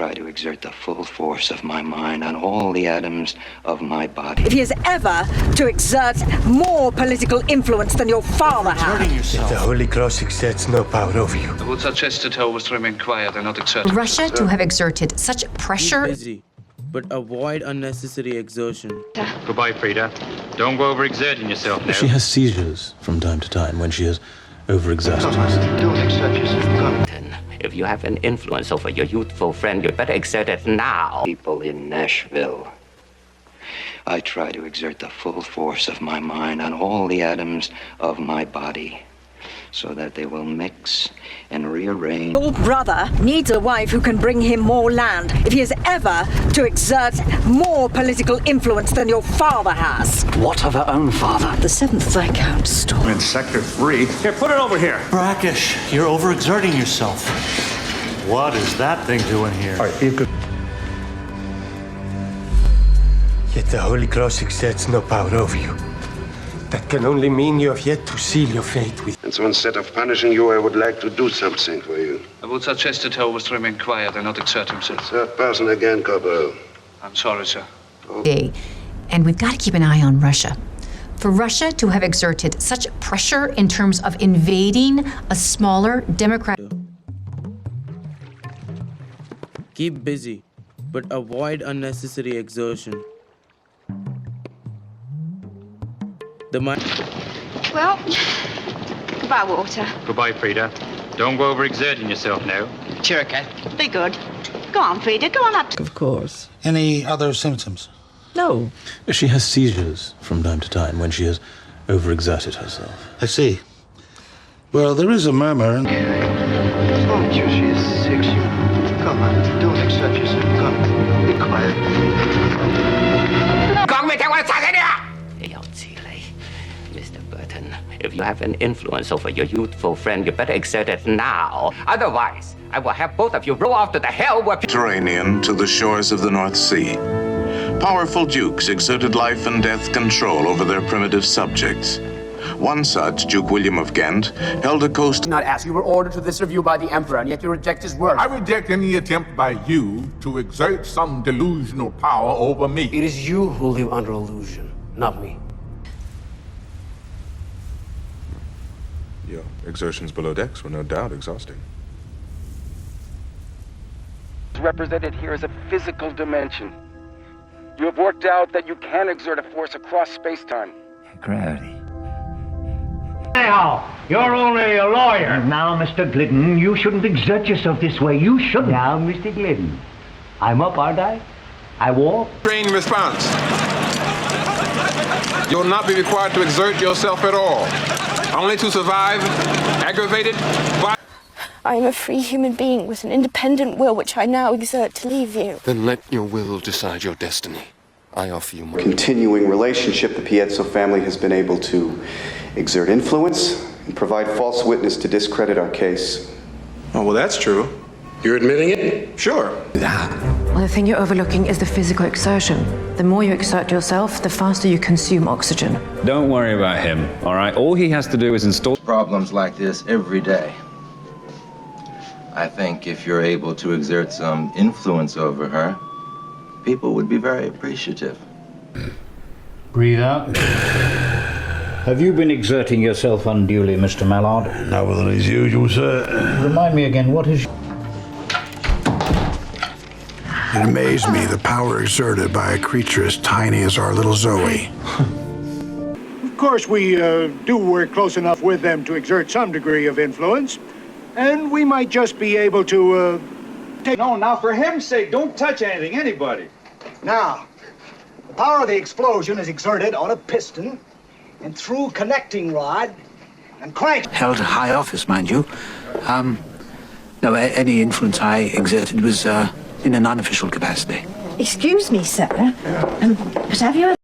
try to exert the full force of my mind on all the atoms of my body. If he is ever to exert more political influence than your father has. The Holy Cross exerts no power over you. I would suggest it always to remain quiet and not exert. Russia to have exerted such pressure. Keep busy, but avoid unnecessary exertion. Goodbye, Frida. Don't go overexerting yourself now. She has seizures from time to time when she has overexerted herself. Don't exert yourself. If you have an influence over your youthful friend, you'd better exert it now. People in Nashville. I try to exert the full force of my mind on all the atoms of my body so that they will mix and rearrange. Your brother needs a wife who can bring him more land if he is ever to exert more political influence than your father has. What of her own father? The 7th Viscount stole. In Sector 3. Here, put it over here. Brackish, you're overexerting yourself. What is that thing doing here? All right, you could... Yet the Holy Cross exerts no power over you. That can only mean you have yet to seal your fate with... And so instead of punishing you, I would like to do something for you. I would suggest it always to remain quiet and not exert himself. Third person again, Corporal. I'm sorry, sir. And we've got to keep an eye on Russia. For Russia to have exerted such pressure in terms of invading a smaller democratic... Keep busy, but avoid unnecessary exertion. Well, goodbye, Walter. Goodbye, Frida. Don't go overexerting yourself now. Sure, Cat. Be good. Go on, Frida, go on up. Of course. Any other symptoms? No. She has seizures from time to time when she has overexerted herself. I see. Well, there is a murmur. I told you she is sick. Come on, don't exert yourself. Come, be quiet. Mr. Burton, if you have an influence over your youthful friend, you better exert it now. Otherwise, I will have both of you row off to the hell where... Mediterranean to the shores of the North Sea. Powerful dukes exerted life and death control over their primitive subjects. One such, Duke William of Ghent, held a coast... Not ask. You were ordered to this review by the Emperor, and yet you reject his word. I reject any attempt by you to exert some delusional power over me. It is you who live under illusion, not me. Your exertions below decks were no doubt exhausting. Represented here as a physical dimension. You have worked out that you can exert a force across space-time. Gravity. Now, you're only a lawyer. Now, Mr. Glidden, you shouldn't exert yourself this way. You shouldn't. Now, Mr. Glidden, I'm up, aren't I? I walk. Trained response. You'll not be required to exert yourself at all. Only to survive aggravated by... I am a free human being with an independent will which I now exert to leave you. Then let your will decide your destiny. I offer you more. Continuing relationship, the Pietzo family has been able to exert influence and provide false witness to discredit our case. Oh, well, that's true. You're admitting it? Sure. Well, the thing you're overlooking is the physical exertion. The more you exert yourself, the faster you consume oxygen. Don't worry about him, all right? All he has to do is install... Problems like this every day. I think if you're able to exert some influence over her, people would be very appreciative. Breathe out. Have you been exerting yourself unduly, Mr. Mallard? Not than as usual, sir. Remind me again, what is... It amazed me, the power exerted by a creature as tiny as our little Zoe. Of course, we do work close enough with them to exert some degree of influence. And we might just be able to, take... No, now, for heaven's sake, don't touch anything, anybody. Now, the power of the explosion is exerted on a piston and through connecting rod and crank. Held a high office, mind you. No, any influence I exerted was in an unofficial capacity. Excuse me, sir, but have you...